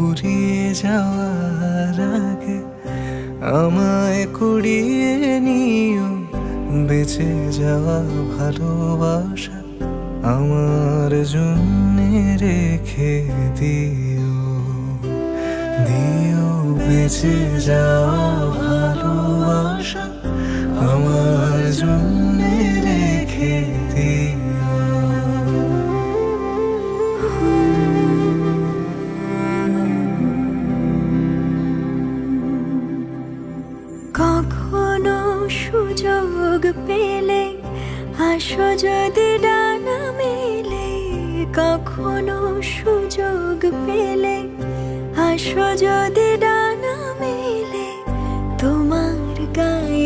ফুরিয়ে যাওয়ার আগে আমায় কুড়িয়ে নিও, বেঁচে যাওয়া ভালোবাসা আমার জন্যে রেখে দিও। দিও বেঁচে যাওয়া ভালোবাসা আমার জন্যে রেখে দিও। কখনো সুযোগ পেলে আসো যদি ডানা মেলে, কখনো সুযোগ পেলে আসো যদি ডানা মেলে, তোমার গায়ে